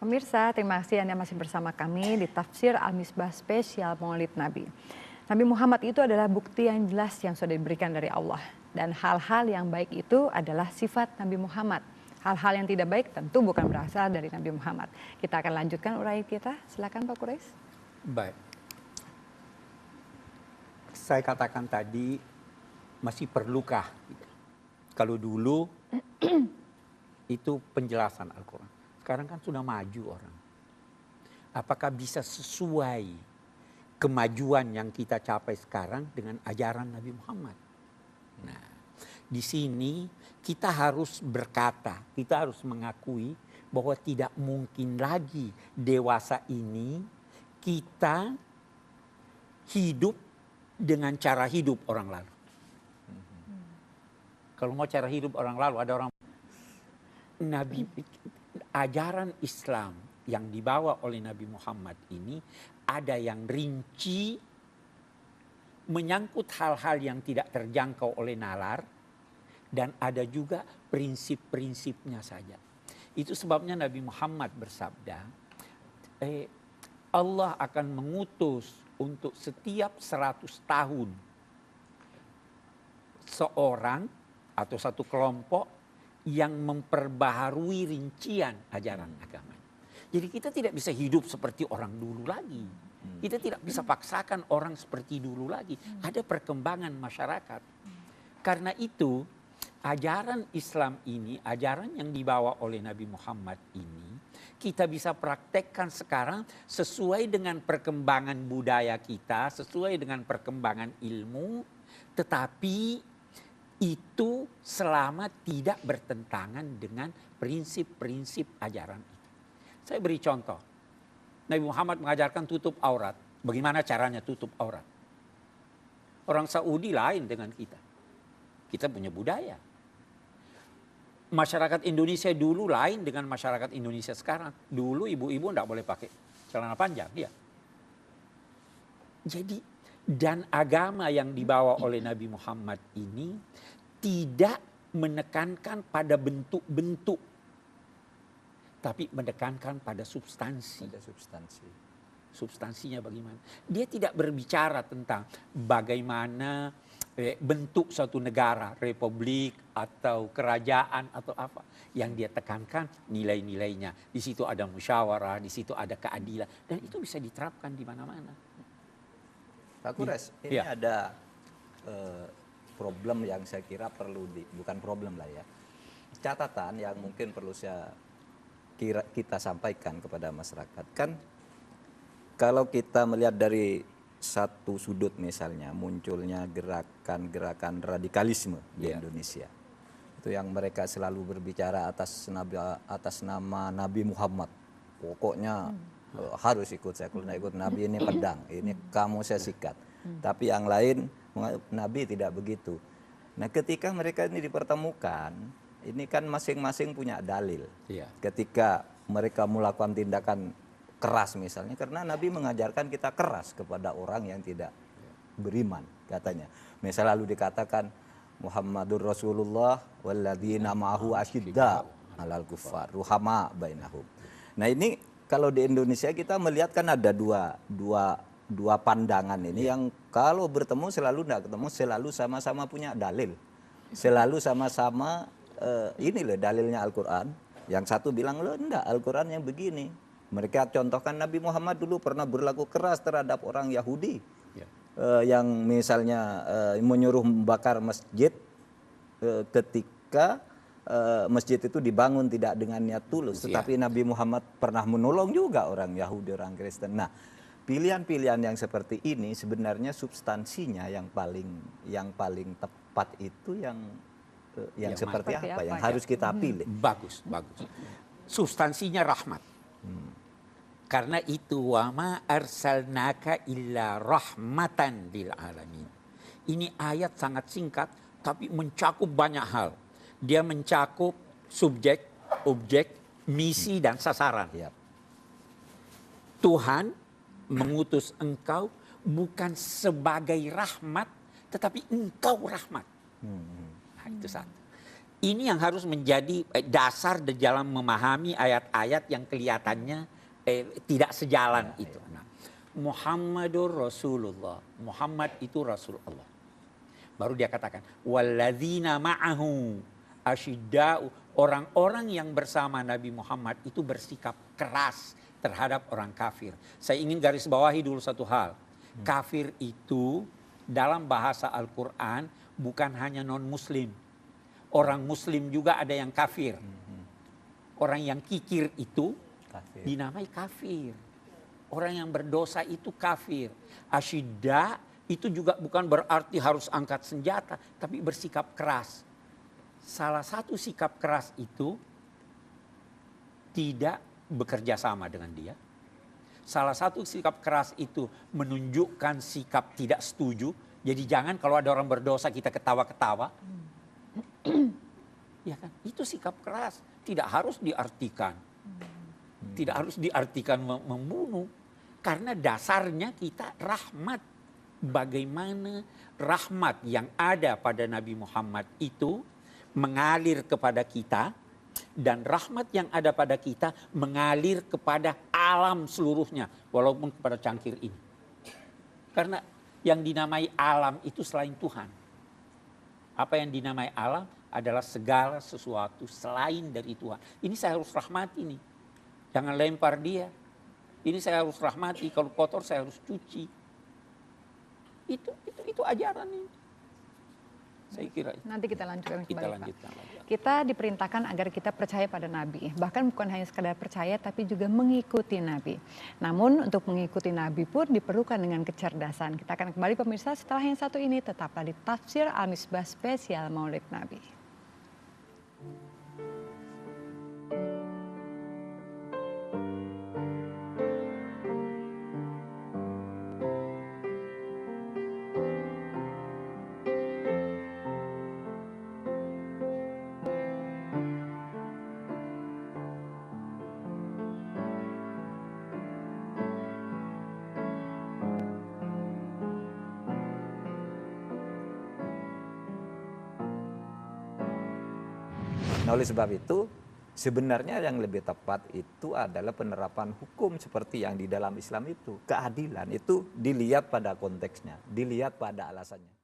Pemirsa, terima kasih Anda masih bersama kami di Tafsir Al-Misbah Spesial Maulid Nabi. Nabi Muhammad itu adalah bukti yang jelas yang sudah diberikan dari Allah. Dan hal-hal yang baik itu adalah sifat Nabi Muhammad. Hal-hal yang tidak baik tentu bukan berasal dari Nabi Muhammad. Kita akan lanjutkan uraian kita. Silakan Pak Quraisy. Baik. Saya katakan tadi masih perlukah? Kalau dulu itu penjelasan Al-Quran. Sekarang kan sudah maju orang. Apakah bisa sesuai kemajuan yang kita capai sekarang dengan ajaran Nabi Muhammad? Nah, di sini kita harus berkata, kita harus mengakui bahwa tidak mungkin lagi dewasa ini kita hidup dengan cara hidup orang lalu. Kalau mau cara hidup orang lalu, ada orang Nabi, ajaran Islam yang dibawa oleh Nabi Muhammad ini ada yang rinci, menyangkut hal-hal yang tidak terjangkau oleh nalar, dan ada juga prinsip-prinsipnya saja. Itu sebabnya Nabi Muhammad bersabda, Allah akan mengutus untuk setiap 100 tahun seorang atau satu kelompok yang memperbaharui rincian ajaran agama. Jadi kita tidak bisa hidup seperti orang dulu lagi. Kita tidak bisa paksakan orang seperti dulu lagi. Ada perkembangan masyarakat. Karena itu ajaran Islam ini, ajaran yang dibawa oleh Nabi Muhammad ini, kita bisa praktekkan sekarang sesuai dengan perkembangan budaya kita, sesuai dengan perkembangan ilmu, tetapi itu selama tidak bertentangan dengan prinsip-prinsip ajaran itu. Saya beri contoh. Nabi Muhammad mengajarkan tutup aurat. Bagaimana caranya tutup aurat? Orang Saudi lain dengan kita. Kita punya budaya. Masyarakat Indonesia dulu lain dengan masyarakat Indonesia sekarang. Dulu ibu-ibu tidak boleh pakai celana panjang. Ya. Jadi, dan agama yang dibawa oleh Nabi Muhammad ini tidak menekankan pada bentuk-bentuk, tapi menekankan pada substansi. Substansinya bagaimana? Dia tidak berbicara tentang bagaimana bentuk suatu negara, republik atau kerajaan atau apa. Yang dia tekankan nilai-nilainya. Di situ ada musyawarah, di situ ada keadilan, dan itu bisa diterapkan di mana-mana. Pak Quraisy, ini ada problem yang saya kira perlu bukan problem lah ya. Catatan yang mungkin perlu kita sampaikan kepada masyarakat. Kan kalau kita melihat dari satu sudut misalnya munculnya gerakan-gerakan radikalisme di Indonesia. Itu yang mereka selalu berbicara atas nama Nabi Muhammad. Pokoknya harus ikut, saya kalau tidak ikut Nabi ini pedang, ini kamu saya sikat. Tapi yang lain Nabi tidak begitu. Nah, ketika mereka ini dipertemukan, ini kan masing-masing punya dalil. Ketika mereka melakukan tindakan keras misalnya, karena Nabi mengajarkan kita keras kepada orang yang tidak beriman katanya. Misal lalu dikatakan Muhammadur Rasulullah walladzina ma'ahu asyidda 'alal kuffar ruhama bainahum. Nah, ini kalau di Indonesia kita melihat kan ada dua pandangan ini yang kalau bertemu selalu tidak ketemu, selalu sama-sama punya dalil. Selalu sama-sama ini loh dalilnya Al-Quran. Yang satu bilang loh enggak, Al-Quran yang begini. Mereka contohkan Nabi Muhammad dulu pernah berlaku keras terhadap orang Yahudi. Yang misalnya menyuruh membakar masjid ketika masjid itu dibangun tidak dengan niat tulus. Tetapi Nabi Muhammad pernah menolong juga orang Yahudi, orang Kristen. Nah, pilihan-pilihan yang seperti ini sebenarnya substansinya yang paling tepat itu yang seperti apa yang harus kita pilih. Bagus. Substansinya rahmat. Karena itu wa ma arsalnaka illa rahmatan lil alamin. Ini ayat sangat singkat tapi mencakup banyak hal. Dia mencakup subjek, objek, misi dan sasaran. Tuhan mengutus engkau bukan sebagai rahmat, tetapi engkau rahmat. Nah, itu satu. ini yang harus menjadi dasar di dalam memahami ayat-ayat yang kelihatannya tidak sejalan itu. Nah, Muhammadur Rasulullah. Muhammad itu Rasul Allah. Baru dia katakan, walladzina ma'ahu asyidda'u. Orang-orang yang bersama Nabi Muhammad itu bersikap keras terhadap orang kafir. Saya ingin garis bawahi dulu satu hal. Kafir itu dalam bahasa Al-Quran bukan hanya non-muslim. Orang muslim juga ada yang kafir. Orang yang kikir itu dinamai kafir. Orang yang berdosa itu kafir. Asyidda itu juga bukan berarti harus angkat senjata, tapi bersikap keras. Salah satu sikap keras itu tidak bekerja sama dengan dia. Salah satu sikap keras itu menunjukkan sikap tidak setuju. Jadi jangan kalau ada orang berdosa kita ketawa-ketawa. Ya kan? Itu sikap keras. Tidak harus diartikan. Tidak harus diartikan membunuh. Karena dasarnya kita rahmat. Bagaimana rahmat yang ada pada Nabi Muhammad itu mengalir kepada kita. Dan rahmat yang ada pada kita mengalir kepada alam seluruhnya. Walaupun kepada cangkir ini. Karena yang dinamai alam itu selain Tuhan. Apa yang dinamai alam adalah segala sesuatu selain dari Tuhan. Ini saya harus rahmati nih. Jangan lempar dia. Ini saya harus rahmati. Kalau kotor saya harus cuci. Itu ajaran ini. Saya kira. Nanti kita lanjutkan kembali, Kita Pak. lanjutkan lagi. Kita diperintahkan agar kita percaya pada Nabi. Bahkan bukan hanya sekadar percaya, tapi juga mengikuti Nabi. Namun untuk mengikuti Nabi pun diperlukan dengan kecerdasan. Kita akan kembali pemirsa setelah yang satu ini. Tetaplah di Tafsir Al-Misbah Spesial Maulid Nabi. Nah, oleh sebab itu sebenarnya yang lebih tepat itu adalah penerapan hukum seperti yang di dalam Islam itu. Keadilan itu dilihat pada konteksnya, dilihat pada alasannya.